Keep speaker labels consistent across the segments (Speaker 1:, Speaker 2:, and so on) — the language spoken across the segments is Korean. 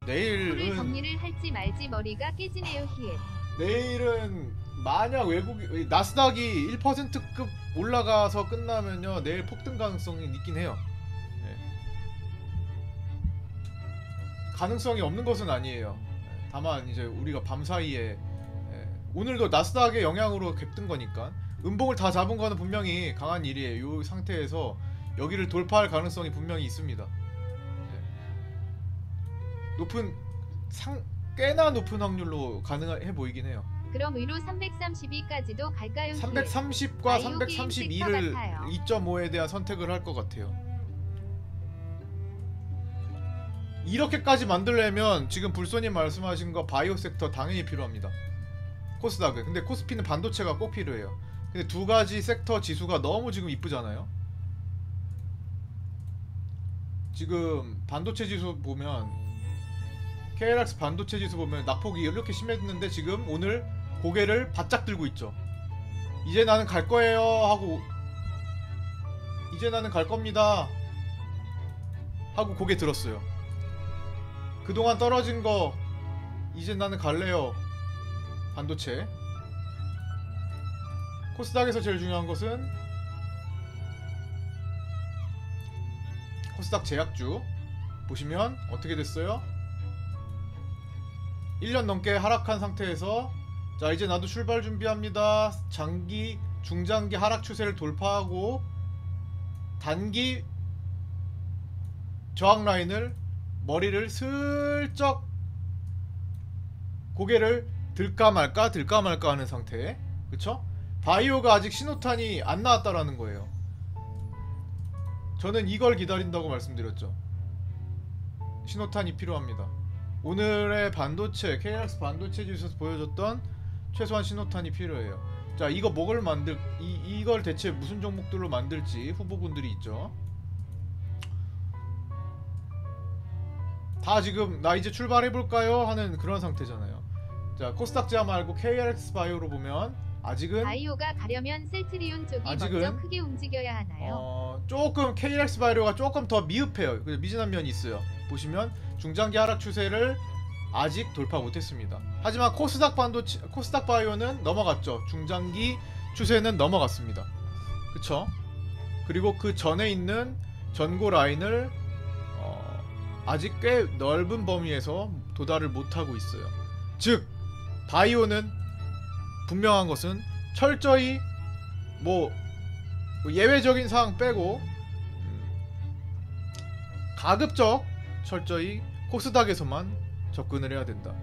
Speaker 1: 오늘
Speaker 2: 내일은
Speaker 1: 정리를 할지 말지 머리가 깨지네요. 히읗.
Speaker 2: 내일은 만약 외국이 나스닥이 1%급 올라가서 끝나면요 내일 폭등 가능성이 있긴 해요. 예. 가능성이 없는 것은 아니에요. 예. 다만 이제 우리가 밤사이에 오늘도 나스닥의 영향으로 갭뜬 거니까 음봉을 다 잡은 거는 분명히 강한 일이에요. 이 상태에서 여기를 돌파할 가능성이 분명히 있습니다. 예. 높은 꽤나 높은 확률로 가능해 보이긴 해요.
Speaker 1: 그럼 위로 332까지도 갈까요? 히읗.
Speaker 2: 330과
Speaker 1: 바이오 게임
Speaker 2: 332를
Speaker 1: 섹터 같아요.
Speaker 2: 2.5에 대한 선택을 할 것 같아요. 이렇게까지 만들려면 지금 불소님 말씀하신 거 바이오 섹터 당연히 필요합니다. 코스닥은. 근데 코스피는 반도체가 꼭 필요해요. 근데 두 가지 섹터 지수가 너무 지금 이쁘잖아요. 지금 반도체 지수 보면 KLX 반도체 지수 보면 낙폭이 이렇게 심했는데 지금 오늘 고개를 바짝 들고 있죠. 이제 나는 갈 거예요 하고 이제 나는 갈 겁니다 하고 고개 들었어요. 그동안 떨어진 거 이제 나는 갈래요. 반도체. 코스닥에서 제일 중요한 것은 코스닥 제약주 보시면 어떻게 됐어요? 1년 넘게 하락한 상태에서 자 이제 나도 출발 준비합니다. 장기 중장기 하락 추세를 돌파하고 단기 저항 라인을 머리를 슬쩍 고개를 들까 말까 들까 말까 하는 상태. 그쵸? 바이오가 아직 신호탄이 안 나왔다라는 거예요. 저는 이걸 기다린다고 말씀드렸죠. 신호탄이 필요합니다. 오늘의 반도체 KLX 반도체 지수에서 보여줬던 최소한 신호탄이 필요해요. 자 이거 뭐를 이걸 대체 무슨 종목들로 만들지 후보군들이 있죠. 다 지금 나 이제 출발해볼까요? 하는 그런 상태잖아요. 자 코스닥 제야 말고 KLX 바이오로 보면 아직은
Speaker 1: 바이오가 가려면 셀트리온 쪽이 먼저 크게 움직여야 하나요?
Speaker 2: 조금 KLX 바이오가 조금 더 미흡해요. 미진한 면이 있어요. 보시면 중장기 하락 추세를 아직 돌파 못했습니다. 하지만 코스닥 반도체, 코스닥 바이오는 넘어갔죠. 중장기 추세는 넘어갔습니다. 그쵸? 그리고 그 전에 있는 전고 라인을 아직 꽤 넓은 범위에서 도달을 못하고 있어요. 즉 바이오는 분명한 것은 철저히 뭐 예외적인 사항 빼고 가급적 철저히 코스닥에서만 접근을 해야 된다.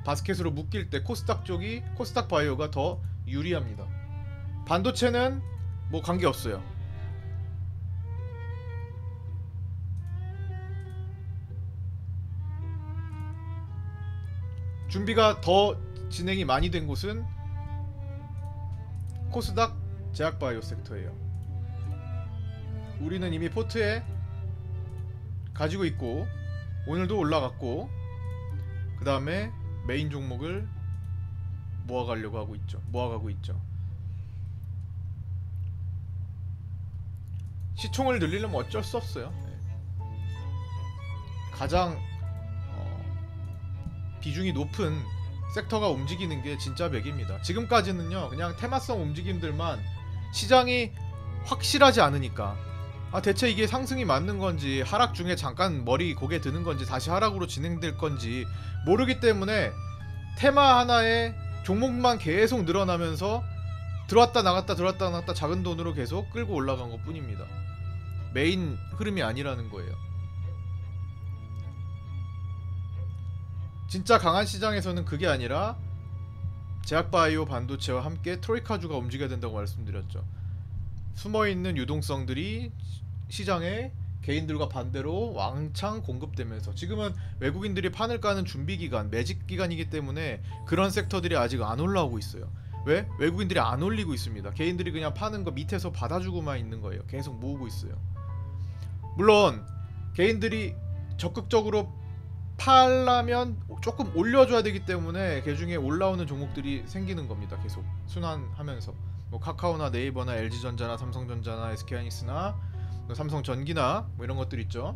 Speaker 2: 바스켓으로 묶일 때 코스닥 쪽이 코스닥 바이오가 더 유리합니다. 반도체는 뭐 관계없어요. 준비가 더 진행이 많이 된 곳은 코스닥 제약바이오 섹터예요. 우리는 이미 포트에 가지고 있고 오늘도 올라갔고 그 다음에 메인 종목을 모아가려고 하고 있죠. 모아가고 있죠. 시총을 늘리려면 어쩔 수 없어요. 가장 비중이 높은 섹터가 움직이는 게 진짜 맥입니다. 지금까지는요 그냥 테마성 움직임들만 시장이 확실하지 않으니까 대체 이게 상승이 맞는 건지 하락 중에 잠깐 머리 고개 드는 건지 다시 하락으로 진행될 건지 모르기 때문에 테마 하나에 종목만 계속 늘어나면서 들어왔다 나갔다 들어왔다 나갔다 작은 돈으로 계속 끌고 올라간 것 뿐입니다. 메인 흐름이 아니라는 거예요. 진짜 강한 시장에서는 그게 아니라 제약바이오 반도체와 함께 트로이카주가 움직여야 된다고 말씀드렸죠. 숨어있는 유동성들이 시장에 개인들과 반대로 왕창 공급되면서 지금은 외국인들이 판을 까는 준비기간, 매집기간이기 때문에 그런 섹터들이 아직 안 올라오고 있어요. 왜? 외국인들이 안 올리고 있습니다. 개인들이 그냥 파는 거 밑에서 받아주고만 있는 거예요. 계속 모으고 있어요. 물론 개인들이 적극적으로 팔려면 조금 올려줘야 되기 때문에 그 중에 올라오는 종목들이 생기는 겁니다. 계속 순환하면서 뭐 카카오나 네이버나 LG전자나 삼성전자나 SK하이닉스나 삼성전기나 뭐 이런 것들 있죠.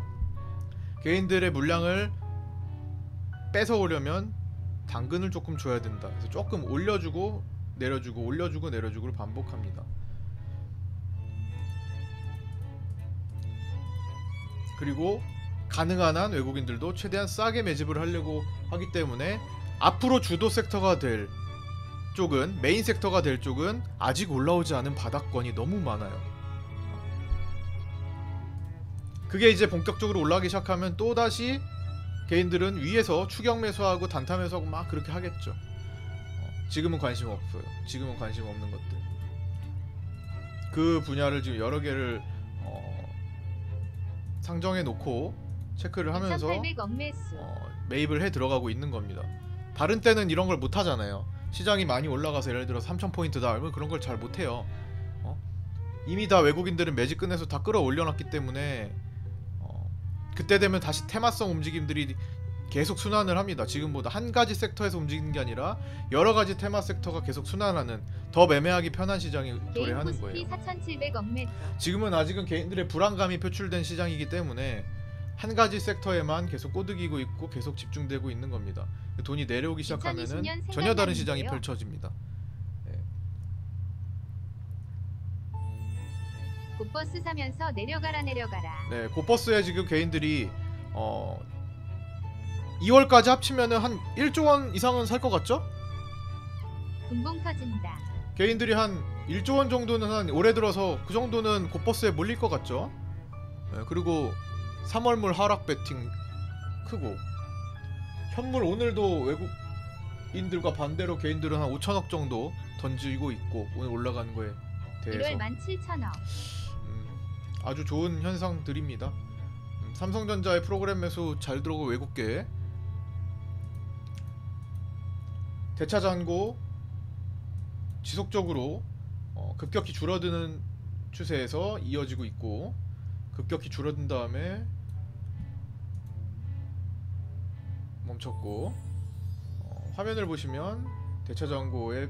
Speaker 2: 개인들의 물량을 뺏어오려면 당근을 조금 줘야 된다. 그래서 조금 올려주고 내려주고 올려주고 내려주고를 반복합니다. 그리고 가능한 한 외국인들도 최대한 싸게 매집을 하려고 하기 때문에 앞으로 주도 섹터가 될 쪽은, 메인 섹터가 될 쪽은 아직 올라오지 않은 바닥권이 너무 많아요. 그게 이제 본격적으로 올라가기 시작하면 또다시 개인들은 위에서 추격 매수하고 단타 매수하고 막 그렇게 하겠죠. 지금은 관심 없어요. 지금은 관심 없는 것들. 그 분야를 지금 여러 개를 상정해 놓고 체크를 하면서
Speaker 1: 2,800억 매수.
Speaker 2: 매입을 해 들어가고 있는 겁니다. 다른 때는 이런 걸 못 하잖아요. 시장이 많이 올라가서 예를 들어 3,000포인트다 하면 그런 걸 잘 못 해요. 이미 다 외국인들은 매집 끝내서 다 끌어올려 놨기 때문에 그때 되면 다시 테마성 움직임들이 계속 순환을 합니다. 지금보다 한 가지 섹터에서 움직이는 게 아니라 여러 가지 테마 섹터가 계속 순환하는 더 매매하기 편한 시장이 도래하는 거예요.
Speaker 1: 4,700억 매수.
Speaker 2: 지금은 아직은 개인들의 불안감이 표출된 시장이기 때문에 한 가지 섹터에만 계속 꼬드기고 있고 계속 집중되고 있는 겁니다. 돈이 내려오기 시작하면은 전혀 다른 시장이 펼쳐집니다.
Speaker 1: 곧버스 사면서 내려가라.
Speaker 2: 네, 곧버스에 지금 개인들이 2월까지 합치면은 한 1조 원 이상은 살 것 같죠?
Speaker 1: 분봉 터진다.
Speaker 2: 개인들이 한 1조 원 정도는 한 올해 들어서 그 정도는 곧버스에 몰릴 것 같죠? 네, 그리고 3월물 하락 배팅 크고 현물 오늘도 외국인들과 반대로 개인들은 한 5천억 정도 던지고 있고 오늘 올라가는 거에 대해서
Speaker 1: 1월 17,000억.
Speaker 2: 아주 좋은 현상들입니다. 삼성전자의 프로그램 매수 잘 들어오고 외국계 대차 잔고 지속적으로 급격히 줄어드는 추세에서 이어지고 있고 급격히 줄어든 다음에 멈췄고 화면을 보시면 대차 잔고의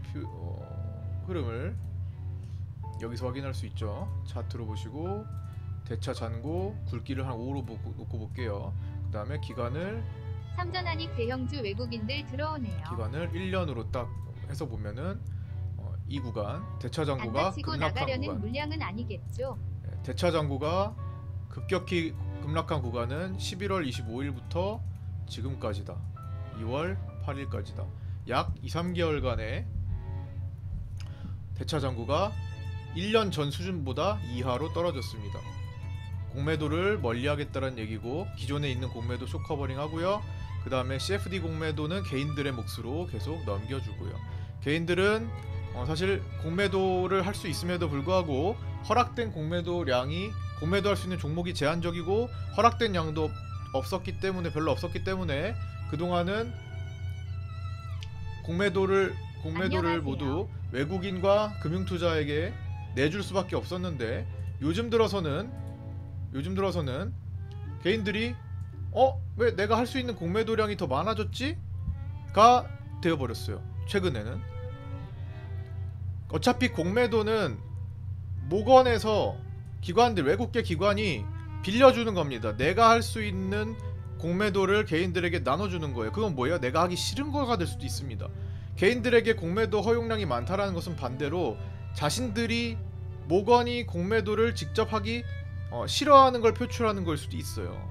Speaker 2: 흐름을 여기서 확인할 수 있죠. 차트로 보시고 대차 잔고 굵기를 한 5로 놓고 볼게요. 그 다음에 기간을
Speaker 1: 삼전환익 대형주 외국인들 들어오네요.
Speaker 2: 기간을 1년으로 딱 해서 보면은 이 구간 대차 잔고가
Speaker 1: 안다치고
Speaker 2: 급락한
Speaker 1: 나가려는
Speaker 2: 구간.
Speaker 1: 물량은 아니겠죠.
Speaker 2: 대차 잔고가 급격히 급락한 구간은 11월 25일부터 지금까지다. 2월 8일까지다. 약 2, 3개월간의 대차 잔고가 1년 전 수준보다 이하로 떨어졌습니다. 공매도를 멀리하겠다는 얘기고 기존에 있는 공매도 쇼커버링 하고요. 그 다음에 CFD 공매도는 개인들의 몫으로 계속 넘겨주고요. 개인들은 사실 공매도를 할 수 있음에도 불구하고 허락된 공매도량이 공매도할 수 있는 종목이 제한적이고 허락된 양도 없었기 때문에 별로 없었기 때문에 그동안은 공매도를
Speaker 1: 안녕하세요.
Speaker 2: 모두 외국인과 금융투자에게 내줄 수밖에 없었는데 요즘 들어서는 개인들이 왜 내가 할 수 있는 공매도량이 더 많아졌지? 가 되어버렸어요. 최근에는 어차피 공매도는 모건에서 기관들 외국계 기관이 빌려주는 겁니다. 내가 할 수 있는 공매도를 개인들에게 나눠주는 거예요. 그건 뭐예요? 내가 하기 싫은 거가 될 수도 있습니다. 개인들에게 공매도 허용량이 많다라는 것은 반대로 자신들이 모건이 공매도를 직접 하기 싫어하는 걸 표출하는 걸 수도 있어요.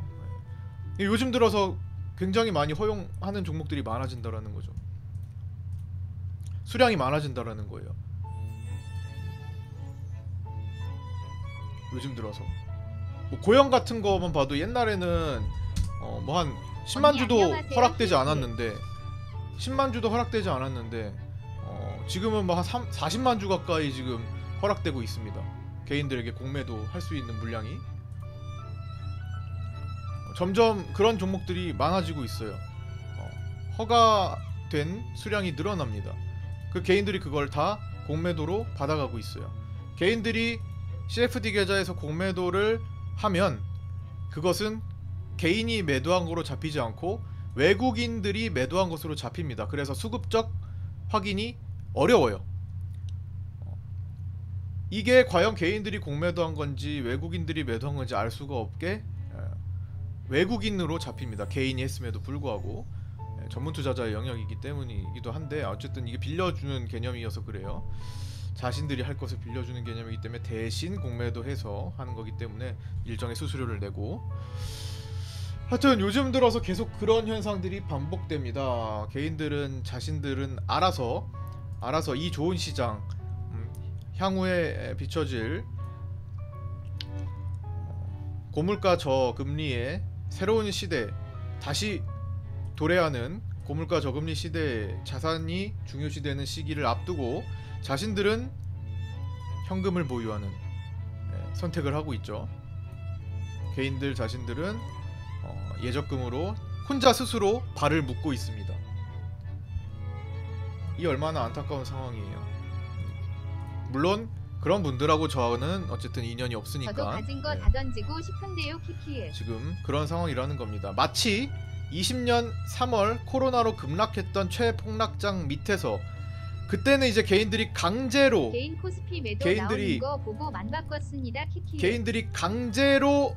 Speaker 2: 요즘 들어서 굉장히 많이 허용하는 종목들이 많아진다라는 거죠. 수량이 많아진다라는 거예요. 요즘 들어서 고형 같은 거만 봐도 옛날에는 뭐 한 10만 주도 허락되지 않았는데 10만 주도 허락되지 않았는데 지금은 뭐 한 40만 주 가까이 지금 허락되고 있습니다. 개인들에게 공매도 할 수 있는 물량이 점점 그런 종목들이 많아지고 있어요. 허가된 수량이 늘어납니다. 그 개인들이 그걸 다 공매도로 받아가고 있어요. 개인들이 CFD 계좌에서 공매도를 하면 그것은 개인이 매도한 거로 잡히지 않고 외국인들이 매도한 것으로 잡힙니다. 그래서 수급적 확인이 어려워요. 이게 과연 개인들이 공매도한 건지 외국인들이 매도한 건지 알 수가 없게 외국인으로 잡힙니다. 개인이 했음에도 불구하고. 전문 투자자의 영역이기 때문이기도 한데 어쨌든 이게 빌려주는 개념이어서 그래요. 자신들이 할 것을 빌려주는 개념이기 때문에 대신 공매도 해서 하는 거기 때문에 일정의 수수료를 내고. 하여튼 요즘 들어서 계속 그런 현상들이 반복됩니다. 개인들은 자신들은 알아서 이 좋은 시장, 향후에 비춰질 고물가 저금리의 새로운 시대, 다시 도래하는 고물가 저금리 시대에 자산이 중요시되는 시기를 앞두고 자신들은 현금을 보유하는 선택을 하고 있죠. 개인들 자신들은 예적금으로 혼자 스스로 발을 묶고 있습니다. 이 얼마나 안타까운 상황이에요. 물론 그런 분들하고 저는 어쨌든 인연이 없으니까
Speaker 1: 저도 가진 거 다 던지고 싶은데요. 키키에.
Speaker 2: 지금 그런 상황이라는 겁니다. 마치 20년 3월 코로나로 급락했던 최폭락장 밑에서 그때는 이제 개인들이 강제로
Speaker 1: 개인 코스피 매도 나오는 거 보고 만 바꿨습니다. 키키에.
Speaker 2: 개인들이 강제로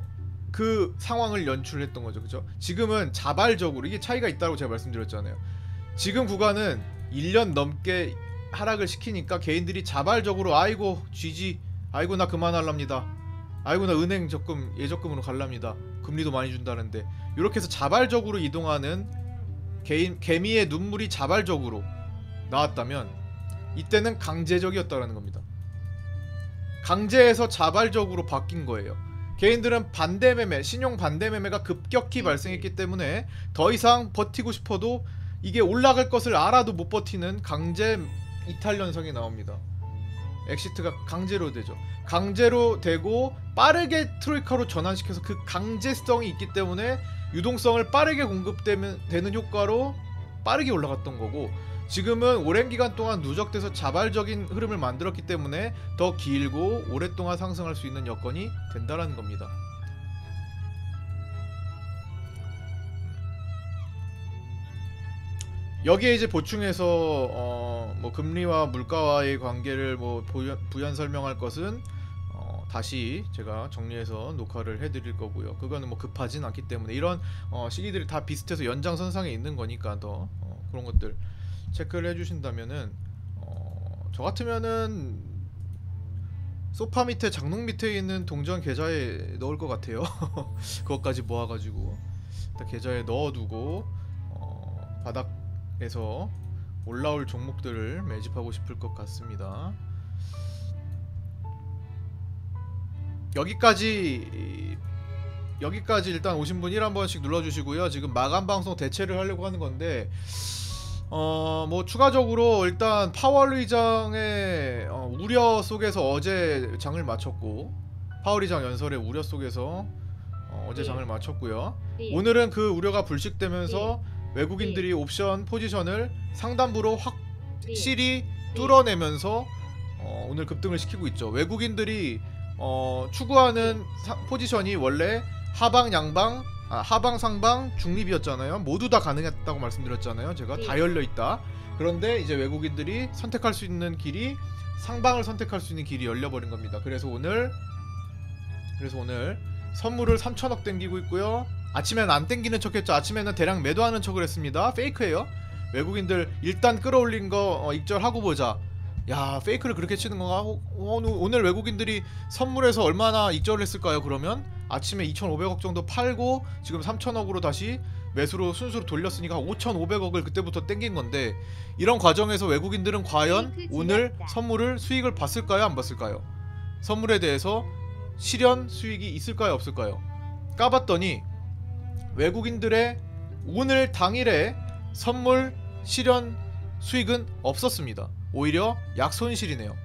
Speaker 2: 그 상황을 연출했던 거죠. 그죠? 지금은 자발적으로 이게 차이가 있다고 제가 말씀드렸잖아요. 지금 구간은 1년 넘게 하락을 시키니까 개인들이 자발적으로 아이고 GG, 아이고 나 그만할랍니다, 아이고 나 은행 적금 예적금으로 갈랍니다, 금리도 많이 준다는데, 이렇게 해서 자발적으로 이동하는 개미의 눈물이 자발적으로 나왔다면 이때는 강제적이었다라는 겁니다. 강제해서 자발적으로 바뀐 거예요. 개인들은 반대매매, 신용 반대매매가 급격히 발생했기 때문에 더 이상 버티고 싶어도 이게 올라갈 것을 알아도 못 버티는 강제 이탈 현상이 나옵니다. 엑시트가 강제로 되죠. 강제로 되고 빠르게 트로이카로 전환시켜서 그 강제성이 있기 때문에 유동성을 빠르게 공급되는 효과로 빠르게 올라갔던 거고, 지금은 오랜 기간 동안 누적돼서 자발적인 흐름을 만들었기 때문에 더 길고 오랫동안 상승할 수 있는 여건이 된다라는 겁니다. 여기에 이제 보충해서 뭐 금리와 물가와의 관계를 뭐 부연 설명할 것은 다시 제가 정리해서 녹화를 해드릴 거고요. 그거는 뭐 급하진 않기 때문에 이런 시기들이 다 비슷해서 연장선상에 있는 거니까 더 그런 것들 체크를 해주신다면은 저 같으면은 소파 밑에 장롱 밑에 있는 동전 계좌에 넣을 것 같아요. 그것까지 모아가지고 일단 계좌에 넣어두고 바닥에서 올라올 종목들을 매집하고 싶을 것 같습니다. 여기까지 일단 오신 분 1번씩 눌러주시고요. 지금 마감 방송 대체를 하려고 하는 건데 뭐 추가적으로 일단 파월 의장의 우려 속에서 어제 장을 마쳤고, 파월 의장 연설의 우려 속에서 어제 장을 마쳤고요. 오늘은 그 우려가 불식되면서 외국인들이 옵션 포지션을 상단부로 확실히 뚫어내면서 오늘 급등을 시키고 있죠. 외국인들이 추구하는 포지션이 원래 하방 양방, 하방 상방 중립이었잖아요. 모두 다 가능했다고 말씀드렸잖아요. 제가 다 열려있다. 그런데 이제 외국인들이 선택할 수 있는 길이 상방을 선택할 수 있는 길이 열려버린 겁니다. 그래서 오늘 선물을 3천억 땡기고 있고요. 아침에는 안 땡기는 척했죠. 아침에는 대량 매도하는 척을 했습니다. 페이크예요. 외국인들 일단 끌어올린 거 익절하고 보자. 야, 페이크를 그렇게 치는 건가? 오늘 외국인들이 선물에서 얼마나 익절을 했을까요? 그러면 아침에 2,500억 정도 팔고 지금 3,000억으로 다시 매수로 순수로 돌렸으니까 5,500억을 그때부터 땡긴 건데, 이런 과정에서 외국인들은 과연 오늘 선물을 수익을 봤을까요? 안 봤을까요? 선물에 대해서 실현 수익이 있을까요? 없을까요? 까봤더니 외국인들의 오늘 당일에 선물 실현 수익은 없었습니다. 오히려 약손실이네요.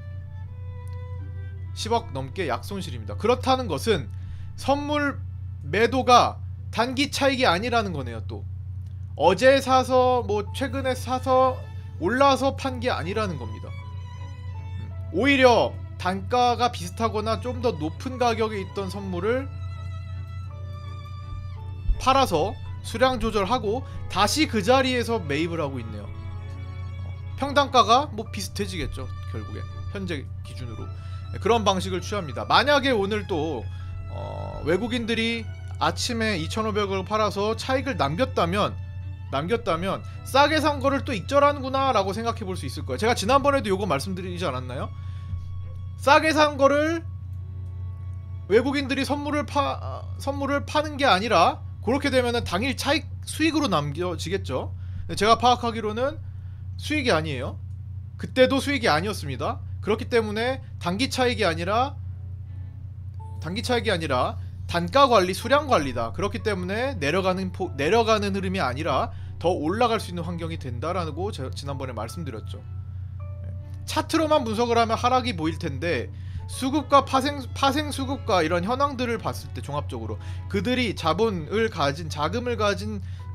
Speaker 2: 10억 넘게 약손실입니다. 그렇다는 것은 선물 매도가 단기 차익이 아니라는 거네요. 또 어제 사서 뭐 최근에 사서 올라서 판 게 아니라는 겁니다. 오히려 단가가 비슷하거나 좀 더 높은 가격에 있던 선물을 팔아서 수량 조절하고 다시 그 자리에서 매입을 하고 있네요. 평단가가 뭐 비슷해지겠죠. 결국에 현재 기준으로 그런 방식을 취합니다. 만약에 오늘 또 외국인들이 아침에 2,500을 팔아서 차익을 남겼다면 싸게 산 거를 또 익절하는구나 라고 생각해 볼 수 있을 거예요. 제가 지난번에도 요거 말씀드리지 않았나요? 싸게 산 거를 외국인들이 선물을 파는 게 아니라 그렇게 되면은 당일 차익 수익으로 남겨지겠죠. 제가 파악하기로는 수익이 아니에요. 그때도 수익이 아니었습니다. 그렇기 때문에 단기 차익이 아니라 단가 관리, 수량 관리다. 그렇기 때문에 내려가는 흐름이 아니라 더 올라갈 수 있는 환경이 된다라고 제가 지난번에 말씀드렸죠. 차트로만 분석을 하면 하락이 보일 텐데 수급과 파생 수급과 이런 현황들을 봤을 때 종합적으로 그들이 자금을 가진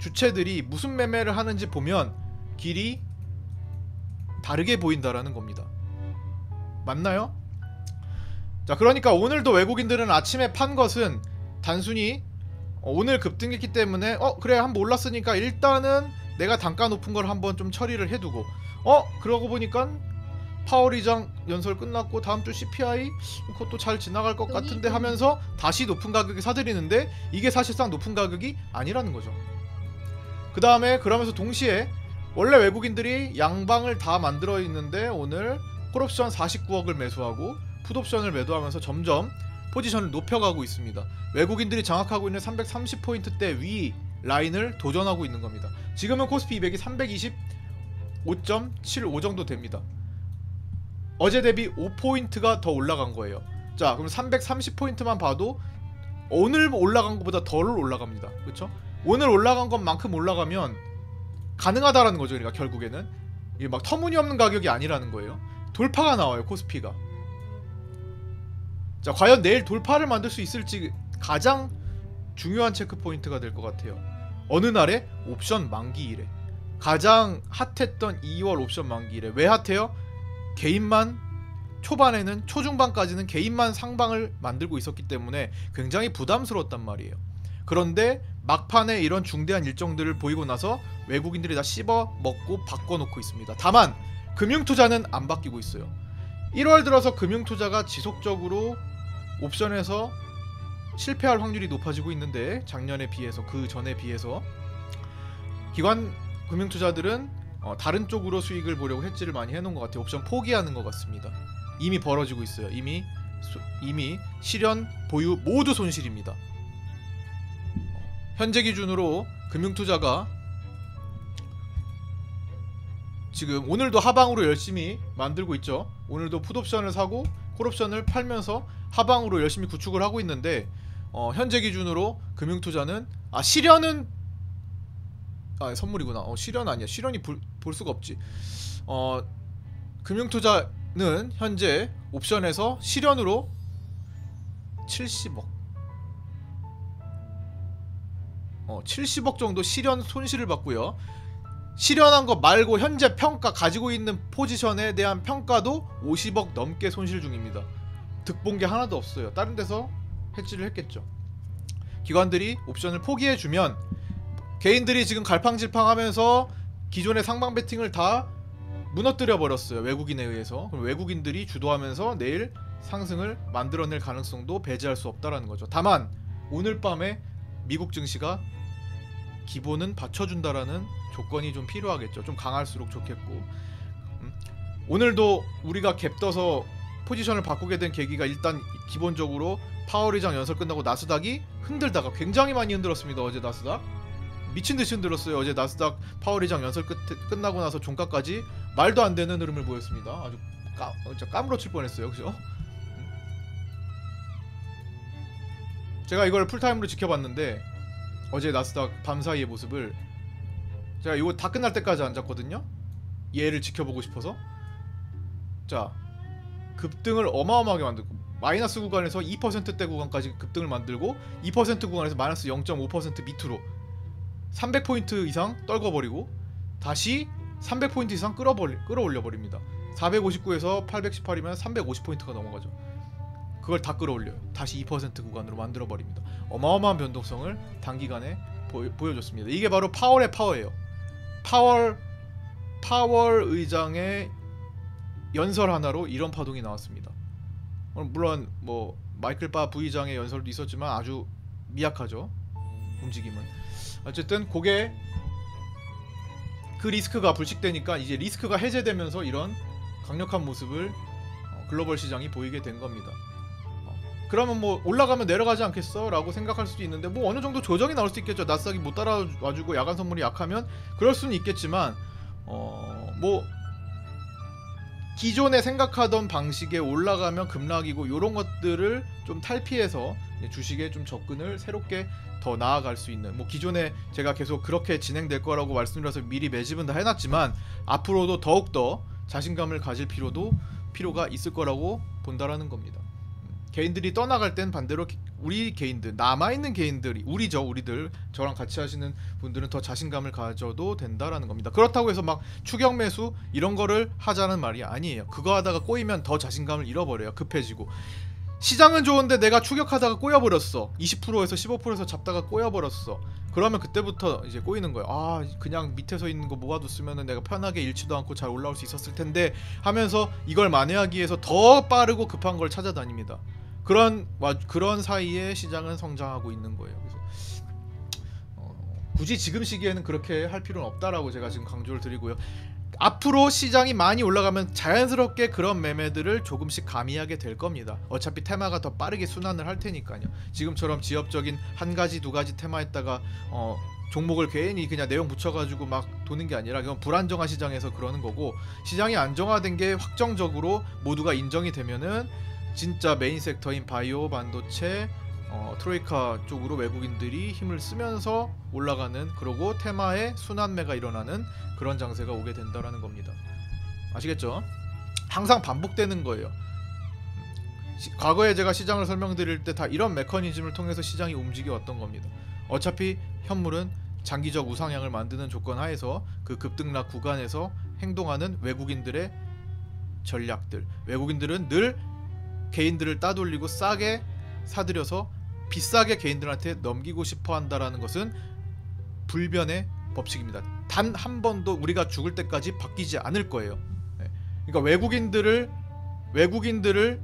Speaker 2: 주체들이 무슨 매매를 하는지 보면 길이 다르게 보인다라는 겁니다. 맞나요? 자, 그러니까 오늘도 외국인들은 아침에 판 것은 단순히 오늘 급등했기 때문에 그래 한번 올랐으니까 일단은 내가 단가 높은 걸 한번 좀 처리를 해두고 그러고 보니까 파월 의장 연설 끝났고 다음주 CPI 그것도 잘 지나갈 것 같은데 하면서 다시 높은 가격에 사들이는데 이게 사실상 높은 가격이 아니라는 거죠. 그 다음에 그러면서 동시에 원래 외국인들이 양방을 다 만들어 있는데 오늘 콜옵션 49억을 매수하고 풋옵션을 매도하면서 점점 포지션을 높여가고 있습니다. 외국인들이 장악하고 있는 330포인트대 위 라인을 도전하고 있는 겁니다. 지금은 코스피 200이 325.75 정도 됩니다. 어제 대비 5포인트가 더 올라간 거예요. 자, 그럼 330포인트만 봐도 오늘 올라간 것보다 덜 올라갑니다. 그렇죠? 오늘 올라간 것만큼 올라가면 가능하다라는 거죠. 그러니까 결국에는 이게 막 터무니없는 가격이 아니라는 거예요. 돌파가 나와요, 코스피가. 자, 과연 내일 돌파를 만들 수 있을지 가장 중요한 체크 포인트가 될 것 같아요. 어느 날에? 옵션 만기일에. 가장 핫했던 2월 옵션 만기일에. 왜 핫해요? 개인만 초반에는 초중반까지는 개인만 상방을 만들고 있었기 때문에 굉장히 부담스러웠단 말이에요. 그런데 막판에 이런 중대한 일정들을 보이고 나서 외국인들이 다 씹어 먹고 바꿔놓고 있습니다. 다만 금융투자는 안 바뀌고 있어요. 1월 들어서 금융투자가 지속적으로 옵션에서 실패할 확률이 높아지고 있는데 작년에 비해서 그 전에 비해서 기관 금융투자들은 다른 쪽으로 수익을 보려고 해지를 많이 해놓은 것 같아요. 옵션 포기하는 것 같습니다. 이미 벌어지고 있어요. 이미 실현, 보유 모두 손실입니다. 현재 기준으로 금융투자가 지금 오늘도 하방으로 열심히 만들고 있죠. 오늘도 풋옵션을 사고 콜옵션을 팔면서 하방으로 열심히 구축을 하고 있는데 현재 기준으로 금융투자는 실현은 선물이구나. 실현 아니야. 실현이 볼 수가 없지. 금융투자는 현재 옵션에서 실현으로 70억 70억 정도 실현 손실을 받고요. 실현한 거 말고 현재 평가 가지고 있는 포지션에 대한 평가도 50억 넘게 손실 중입니다. 득본 게 하나도 없어요. 다른 데서 해지를 했겠죠. 기관들이 옵션을 포기해주면 개인들이 지금 갈팡질팡하면서 기존의 상방 베팅을 다 무너뜨려 버렸어요. 외국인에 의해서. 그럼 외국인들이 주도하면서 내일 상승을 만들어낼 가능성도 배제할 수 없다라는 거죠. 다만 오늘 밤에 미국 증시가 기본은 받쳐준다라는 조건이 좀 필요하겠죠. 좀 강할수록 좋겠고. 오늘도 우리가 갭 떠서 포지션을 바꾸게 된 계기가 일단 기본적으로 파월 의장 연설 끝나고 나스닥이 흔들다가 굉장히 많이 흔들었습니다. 어제 나스닥 미친듯이 흔들었어요. 어제 나스닥 파월 의장 연설 끝나고 나서 종가까지 말도 안 되는 흐름을 보였습니다. 아주 진짜 까무러칠 뻔했어요. 그죠? 제가 이걸 풀타임으로 지켜봤는데 어제 나스닥 밤사이의 모습을 제가 이거 다 끝날 때까지 앉았거든요. 얘를 지켜보고 싶어서. 자, 급등을 어마어마하게 만들고 마이너스 구간에서 2%대 구간까지 급등을 만들고 2% 구간에서 마이너스 0.5% 밑으로 300포인트 이상 떨궈버리고 다시 300포인트 이상 끌어올려버립니다. 459에서 818이면 350포인트가 넘어가죠. 그걸 다 끌어올려요. 다시 2% 구간으로 만들어버립니다. 어마어마한 변동성을 단기간에 보여줬습니다. 이게 바로 파월의 파워예요. 파월 의장의 연설 하나로 이런 파동이 나왔습니다. 물론 뭐 마이클 바 부의장의 연설도 있었지만 아주 미약하죠. 움직임은. 어쨌든 그게 그 리스크가 불식되니까 이제 리스크가 해제되면서 이런 강력한 모습을 글로벌 시장이 보이게 된 겁니다. 그러면 뭐 올라가면 내려가지 않겠어? 라고 생각할 수도 있는데 뭐 어느 정도 조정이 나올 수 있겠죠. 나스닥이 못 따라와주고 야간 선물이 약하면 그럴 수는 있겠지만 뭐 기존에 생각하던 방식에 올라가면 급락이고 이런 것들을 좀 탈피해서 주식에 좀 접근을 새롭게 더 나아갈 수 있는, 뭐 기존에 제가 계속 그렇게 진행될 거라고 말씀드려서 미리 매집은 다 해놨지만 앞으로도 더욱더 자신감을 가질 필요가 있을 거라고 본다라는 겁니다. 개인들이 떠나갈 땐 반대로 우리 개인들, 남아있는 개인들이, 우리들 저랑 같이 하시는 분들은 더 자신감을 가져도 된다라는 겁니다. 그렇다고 해서 막 추격 매수 이런 거를 하자는 말이 아니에요. 그거 하다가 꼬이면 더 자신감을 잃어버려요. 급해지고. 시장은 좋은데 내가 추격하다가 꼬여버렸어. 20%에서 15%에서 잡다가 꼬여버렸어. 그러면 그때부터 이제 꼬이는 거예요. 아, 그냥 밑에서 있는 거 모아뒀으면 내가 편하게 잃지도 않고 잘 올라올 수 있었을 텐데 하면서 이걸 만회하기 위해서 더 빠르고 급한 걸 찾아다닙니다. 그런 사이에 시장은 성장하고 있는 거예요. 그래서 굳이 지금 시기에는 그렇게 할 필요는 없다라고 제가 지금 강조를 드리고요. 앞으로 시장이 많이 올라가면 자연스럽게 그런 매매들을 조금씩 가미하게 될 겁니다. 어차피 테마가 더 빠르게 순환을 할 테니까요. 지금처럼 지엽적인 한 가지 두 가지 테마에다가 종목을 괜히 그냥 내용 붙여가지고 막 도는 게 아니라 그건 불안정한 시장에서 그러는 거고, 시장이 안정화된 게 확정적으로 모두가 인정이 되면은 진짜 메인 섹터인 바이오, 반도체, 트로이카 쪽으로 외국인들이 힘을 쓰면서 올라가는, 그리고 테마의 순환매가 일어나는 그런 장세가 오게 된다라는 겁니다. 아시겠죠? 항상 반복되는 거예요. 과거에 제가 시장을 설명드릴 때 다 이런 메커니즘을 통해서 시장이 움직여 왔던 겁니다. 어차피 현물은 장기적 우상향을 만드는 조건 하에서 그 급등락 구간에서 행동하는 외국인들의 전략들, 외국인들은 늘 개인들을 따돌리고 싸게 사들여서 비싸게 개인들한테 넘기고 싶어 한다라는 것은 불변의 법칙입니다. 단 한 번도 우리가 죽을 때까지 바뀌지 않을 거예요. 그러니까 외국인들을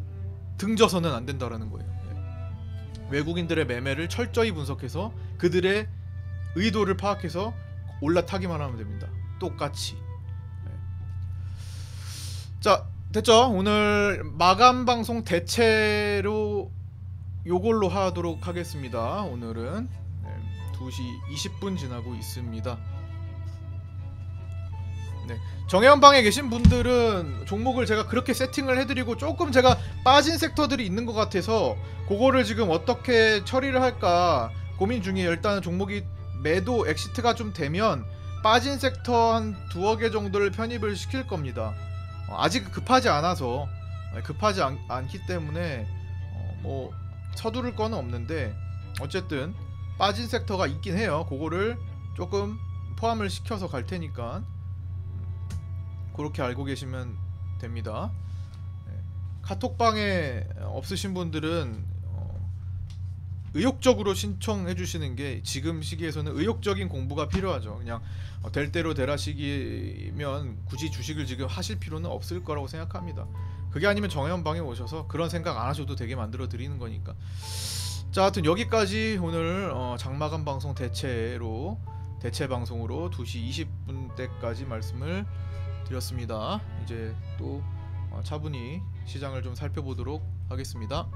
Speaker 2: 등져서는 안 된다라는 거예요. 외국인들의 매매를 철저히 분석해서 그들의 의도를 파악해서 올라타기만 하면 됩니다. 똑같이. 자, 됐죠? 오늘 마감 방송 대체로 요걸로 하도록 하겠습니다. 오늘은 2시 20분 지나고 있습니다. 네, 정혜원방에 계신 분들은 종목을 제가 그렇게 세팅을 해드리고 조금 제가 빠진 섹터들이 있는 것 같아서 그거를 지금 어떻게 처리를 할까 고민 중이에요. 일단은 종목이 매도 엑시트가 좀 되면 빠진 섹터 한 두어 개 정도를 편입을 시킬 겁니다. 아직 급하지 않아서, 급하지 않기 때문에 뭐 서두를 거는 없는데 어쨌든 빠진 섹터가 있긴 해요. 그거를 조금 포함을 시켜서 갈 테니까 그렇게 알고 계시면 됩니다. 카톡방에 없으신 분들은 의욕적으로 신청해 주시는 게 지금 시기에서는 의욕적인 공부가 필요하죠. 그냥 될 대로 되라 시기면 굳이 주식을 지금 하실 필요는 없을 거라고 생각합니다. 그게 아니면 정혜원방에 오셔서 그런 생각 안 하셔도 되게 만들어 드리는 거니까. 자, 하여튼 여기까지 오늘 장마감 방송 대체 방송으로 2시 20분 때까지 말씀을 드렸습니다. 이제 또 차분히 시장을 좀 살펴보도록 하겠습니다.